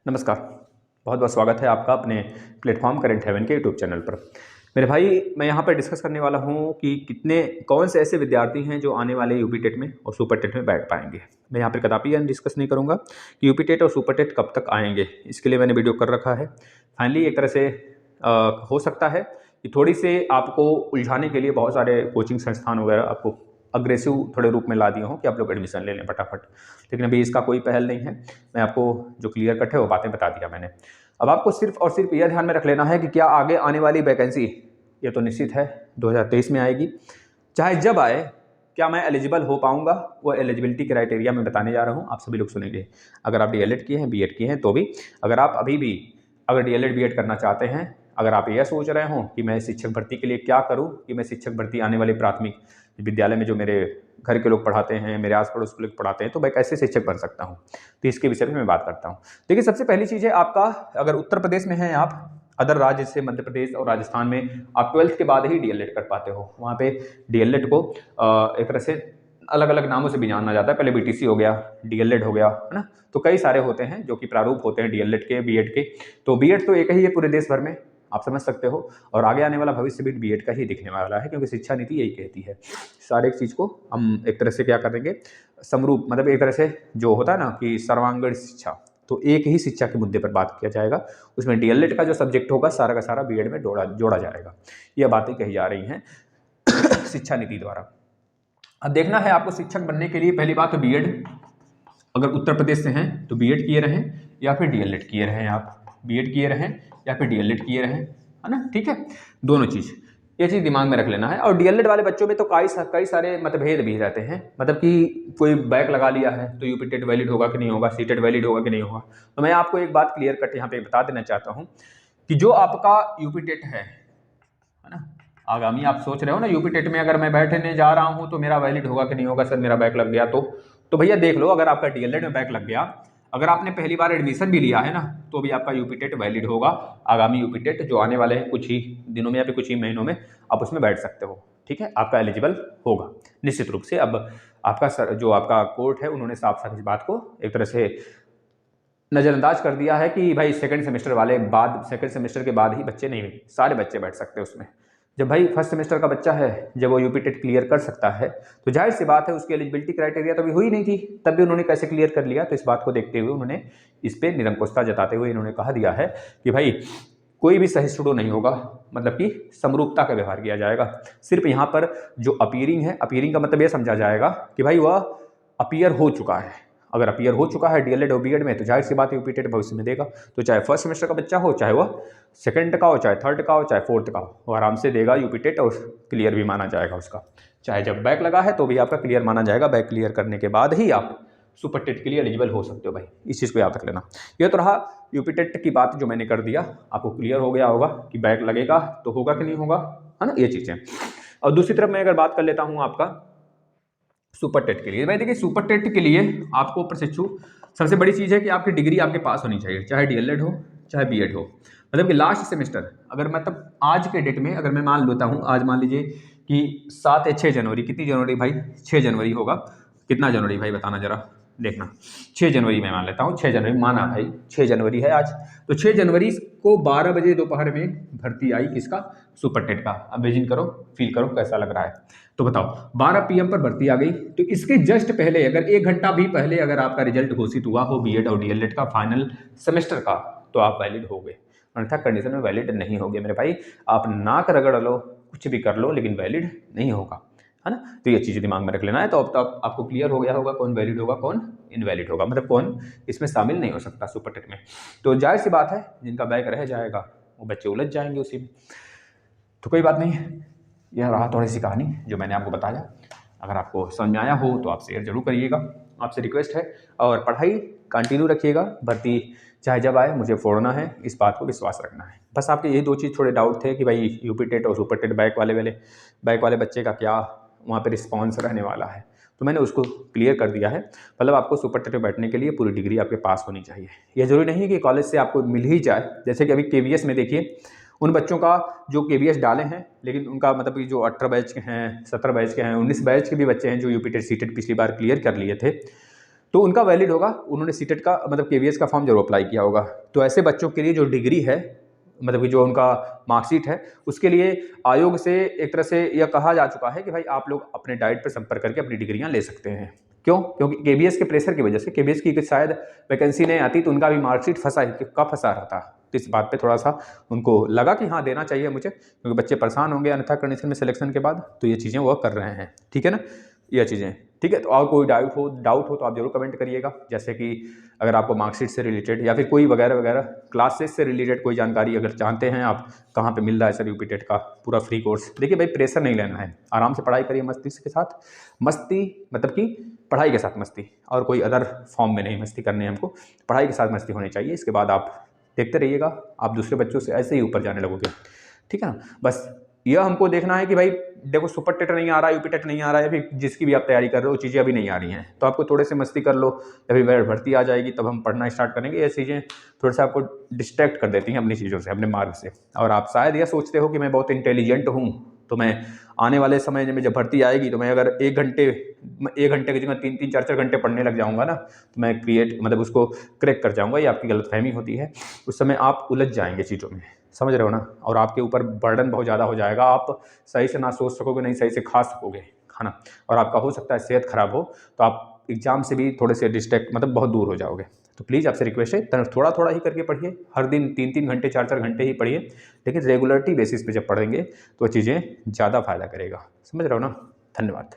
नमस्कार। बहुत बहुत स्वागत है आपका अपने प्लेटफॉर्म करंट हेवन के यूट्यूब चैनल पर। मेरे भाई, मैं यहाँ पर डिस्कस करने वाला हूँ कि कौन से ऐसे विद्यार्थी हैं जो आने वाले यूपी टेट में और सुपर टेट में बैठ पाएंगे। मैं यहाँ पर कदापि यह डिस्कस नहीं करूँगा कि यूपी टेट और सुपर टेट कब तक आएंगे। इसके लिए मैंने वीडियो कर रखा है। फाइनली एक तरह से हो सकता है कि थोड़ी से आपको उलझाने के लिए बहुत सारे कोचिंग संस्थान वगैरह आपको अग्रेसिव थोड़े रूप में ला दिए हों कि आप लोग एडमिशन ले लें फटाफट, लेकिन अभी इसका कोई पहल नहीं है। मैं आपको जो क्लियर कट है वो बातें बता दिया मैंने। अब आपको सिर्फ और सिर्फ यह ध्यान में रख लेना है कि क्या आगे आने वाली वैकेंसी ये तो निश्चित है 2023 में आएगी। चाहे जब आए, क्या मैं एलिजिबल हो पाऊंगा, वो एलिजिबिलिटी क्राइटेरिया मैं बताने जा रहा हूँ। आप सभी लोग सुनेंगे। अगर आप डीएलएड किए हैं, बीएड किए हैं, तो भी अगर आप अभी भी अगर डीएलएड बीएड करना चाहते हैं, अगर आप यह सोच रहे हो कि मैं शिक्षक भर्ती के लिए क्या करूं, कि मैं शिक्षक भर्ती आने वाले प्राथमिक विद्यालय में जो मेरे घर के लोग पढ़ाते हैं, मेरे आस पड़ोस के लोग पढ़ाते हैं, तो मैं कैसे शिक्षक बन सकता हूं, तो इसके विषय में मैं बात करता हूं। देखिए, सबसे पहली चीज़ है आपका, अगर उत्तर प्रदेश में हैं आप, अदर राज्य से मध्य प्रदेश और राजस्थान में आप 12th के बाद ही डीएलएड कर पाते हो। वहाँ पे डीएलएड को एक तरह से अलग अलग नामों से भी जाना जाता है। पहले बीटीसी हो गया, डीएलएड हो गया, है ना। तो कई सारे होते हैं जो कि प्रारूप होते हैं डीएलएड के, बीएड के। तो बीएड तो एक ही है पूरे देश भर में, आप समझ सकते हो। और आगे आने वाला भविष्य भी बीएड का ही दिखने वाला है, क्योंकि शिक्षा नीति यही कहती है। सारे चीज़ को हम एक तरह से क्या करेंगे, समरूप, मतलब एक तरह से जो होता है ना कि सर्वांगीण शिक्षा, तो एक ही शिक्षा के मुद्दे पर बात किया जाएगा। उसमें डीएलएड का जो सब्जेक्ट होगा सारा का सारा बीएड में जोड़ा जाएगा। यह बातें कही जा रही हैं शिक्षा नीति द्वारा। अब देखना है आपको शिक्षक बनने के लिए, पहली बात तो बीएड, अगर उत्तर प्रदेश से हैं तो बीएड किए रहें या फिर डीएलएड किए रहें। आप बीएड किए रहें या फिर डीएलएड किए रहें, है ना, ठीक है। दोनों चीज़, ये चीज़ दिमाग में रख लेना है। और डीएलएड वाले बच्चों में तो कई सारे मतभेद भी रहते हैं, मतलब कि कोई बैक लगा लिया है तो यूपी टेट वैलिड होगा कि नहीं होगा, सीटेट वैलिड होगा कि नहीं होगा। तो मैं आपको एक बात क्लियर कट यहाँ पे बता देना चाहता हूँ कि जो आपका यूपी टेट है ना, आगामी आप सोच रहे हो ना यूपी टेट में अगर मैं बैठने जा रहा हूँ तो मेरा वैलिड होगा कि नहीं होगा, सर मेरा बैक लग गया तो भैया देख लो, अगर आपका डीएलएड में बैक लग गया, अगर आपने पहली बार एडमिशन भी लिया है ना, तो भी आपका यूपी टेट वैलिड होगा। आगामी यूपी टेट जो आने वाले हैं कुछ ही दिनों में या फिर कुछ ही महीनों में, आप उसमें बैठ सकते हो, ठीक है। आपका एलिजिबल होगा निश्चित रूप से। अब आपका जो आपका कोर्ट है, उन्होंने साफ साफ इस बात को एक तरह से नज़रअंदाज कर दिया है कि भाई सेकंड सेमेस्टर के बाद ही बच्चे नहीं, सारे बच्चे बैठ सकते हैं उसमें। जब भाई फर्स्ट सेमेस्टर का बच्चा है, जब वो यूपी टेट क्लियर कर सकता है, तो जाहिर सी बात है उसकी एलिजिबिलिटी क्राइटेरिया तो अभी हुई नहीं थी, तब भी उन्होंने कैसे क्लियर कर लिया। तो इस बात को देखते हुए उन्होंने इस पर निरंकुशता जताते हुए इन्होंने कहा दिया है कि भाई कोई भी सहिष्णु नहीं होगा, मतलब कि समरूपता का व्यवहार किया जाएगा। सिर्फ यहाँ पर जो अपीयरिंग है, अपीयरिंग का मतलब यह समझा जाएगा कि भाई वह अपीयर हो चुका है। अगर अपीयर हो चुका है डीएलएड और बीएड में, तो जाहिर सी बात है यूपी टेट भविष्य में देगा। तो चाहे फर्स्ट सेमेस्टर का बच्चा हो, चाहे वह सेकंड का हो, चाहे थर्ड का हो, चाहे फोर्थ का हो, वो आराम से देगा यूपी टेट और क्लियर भी माना जाएगा उसका। चाहे जब बैक लगा है तो भी आपका क्लियर माना जाएगा। बैक क्लियर करने के बाद ही आप सुपर टेट के लिए एलिजिबल हो सकते हो भाई, इस चीज़ को याद रख लेना। यह तो रहा यूपी टेट की बात जो मैंने कर दिया, आपको क्लियर हो गया होगा कि बैक लगेगा तो होगा कि नहीं होगा, है ना, ये चीज़ें। और दूसरी तरफ मैं अगर बात कर लेता हूँ आपका सुपर टेट के लिए, भाई देखिए सुपर टेट के लिए आपको प्रशिक्षु सबसे बड़ी चीज़ है कि आपकी डिग्री आपके पास होनी चाहिए, चाहे डीएलएड हो चाहे बीएड हो। मतलब कि लास्ट सेमेस्टर, अगर मतलब आज के डेट में अगर मैं मान लेता हूँ, आज मान लीजिए कि 7 या 6 जनवरी, कितनी जनवरी भाई, 6 जनवरी होगा। कितना जनवरी भाई बताना जरा, देखना। 6 जनवरी मैं मान लेता हूँ, 6 जनवरी माना भाई, 6 जनवरी है आज। तो 6 जनवरी को 12 बजे दोपहर में भर्ती आई, किसका, सुपर टेट का। अब इमेजिन करो, फील करो कैसा लग रहा है। तो बताओ 12 PM पर भर्ती आ गई, तो इसके जस्ट पहले अगर 1 घंटा भी पहले अगर आपका रिजल्ट घोषित हुआ हो बीएड और डीएलएड का फाइनल सेमेस्टर का, तो आप वैलिड हो गए। अन्यथा कंडीशन में वैलिड नहीं होगे मेरे भाई। आप नाक रगड़ लो, कुछ भी कर लो, लेकिन वैलिड नहीं होगा, है ना। तो ये चीज़ दिमाग में रख लेना है। तो अब तक आपको क्लियर हो गया होगा कौन वैलिड होगा कौन इनवैलिड होगा, मतलब कौन इसमें शामिल नहीं हो सकता सुपर टेट में। तो जाहिर सी बात है जिनका बैक रह जाएगा वो बच्चे उलझ जाएंगे उसी में। तो कोई बात नहीं, यह रहा थोड़ी सी कहानी जो मैंने आपको बताया। अगर आपको समझ में आया हो तो आप शेयर जरूर करिएगा, आपसे रिक्वेस्ट है। और पढ़ाई कंटिन्यू रखिएगा, भर्ती चाहे जब आए मुझे फोड़ना है, इस बात को विश्वास रखना है। बस आपके ये 2 चीज़ थोड़े डाउट थे कि भाई यूपी टेट और सुपर टेट बैक वाले बच्चे का क्या वहाँ पे रिस्पॉन्स रहने वाला है, तो मैंने उसको क्लियर कर दिया है। मतलब आपको सुपर टेट में बैठने के लिए पूरी डिग्री आपके पास होनी चाहिए। यह जरूरी नहीं है कि कॉलेज से आपको मिल ही जाए। जैसे कि अभी केवीएस में देखिए, उन बच्चों का जो केवीएस डाले हैं, लेकिन उनका मतलब कि जो 18 बैच के हैं, 17 बैच के हैं, 19 बैच के भी बच्चे हैं जो यूपी टेट सीटेट पिछली बार क्लियर कर लिए थे, तो उनका वैलिड होगा, उन्होंने सीटेट का मतलब केवीएस का फॉर्म जरूर अप्लाई किया होगा। तो ऐसे बच्चों के लिए जो डिग्री है, मतलब कि जो उनका मार्कशीट है, उसके लिए आयोग से एक तरह से यह कहा जा चुका है कि भाई आप लोग अपने डाइट पर संपर्क करके अपनी डिग्रियां ले सकते हैं। क्यों? क्योंकि केबीएस के प्रेशर की वजह से, केबीएस की शायद वैकेंसी नहीं आती तो उनका भी मार्कशीट फंसा रहता। तो इस बात पे थोड़ा सा उनको लगा कि हाँ देना चाहिए मुझे, क्योंकि बच्चे परेशान होंगे अन्यथा कंडीशन में सिलेक्शन के बाद। तो ये चीज़ें वो कर रहे हैं, ठीक है ना, ये चीज़ें, ठीक है। तो और कोई डाउट हो तो आप जरूर कमेंट करिएगा, जैसे कि अगर आपको मार्कशीट से रिलेटेड या फिर कोई वगैरह वगैरह क्लासेस से रिलेटेड कोई जानकारी अगर चाहते हैं आप, कहाँ पे मिल रहा है सर यूपी टेट का पूरा फ्री कोर्स। देखिए भाई, प्रेशर नहीं लेना है, आराम से पढ़ाई करिए मस्ती के साथ, मस्ती मतलब कि पढ़ाई के साथ मस्ती, और कोई अदर फॉर्म में नहीं मस्ती करनी है हमको, पढ़ाई के साथ मस्ती होनी चाहिए। इसके बाद आप देखते रहिएगा, आप दूसरे बच्चों से ऐसे ही ऊपर जाने लगोगे, ठीक है ना। बस यह हमको देखना है कि भाई देखो, सुपर टेट नहीं आ रहा है, यूपी टेट नहीं आ रहा है, फिर जिसकी भी आप तैयारी कर रहे हो चीज़ें अभी नहीं आ रही हैं, तो आपको थोड़े से मस्ती कर लो, अभी भर्ती आ जाएगी तब हम पढ़ना स्टार्ट करेंगे। ये चीज़ें थोड़ा सा आपको डिस्ट्रैक्ट कर देती हैं अपनी चीज़ों से, अपने मार्ग से। और आप शायद यह सोचते हो कि मैं बहुत इंटेलिजेंट हूँ, तो मैं आने वाले समय में जब भर्ती आएगी तो मैं अगर 1 घंटे की जगह 3-3, 4-4 घंटे पढ़ने लग जाऊँगा ना, तो मैं मतलब उसको क्रैक कर जाऊँगा। ये आपकी गलतफहमी होती है, उस समय आप उलझ जाएंगे चीज़ों में, समझ रहे हो ना, और आपके ऊपर बर्डन बहुत ज़्यादा हो जाएगा, आप सही से ना सोच सकोगे, नहीं सही से खा सकोगे खाना, और आपका हो सकता है सेहत खराब हो, तो आप एग्जाम से भी थोड़े से डिस्ट्रैक्ट मतलब बहुत दूर हो जाओगे। तो प्लीज़ आपसे रिक्वेस्ट है, थोड़ा थोड़ा ही करके पढ़िए, हर दिन 3-3 घंटे 4-4 घंटे ही पढ़िए, लेकिन रेगुलरिटी बेसिस पे जब पढ़ेंगे तो चीज़ें ज़्यादा फायदा करेगा, समझ रहे हो ना। धन्यवाद।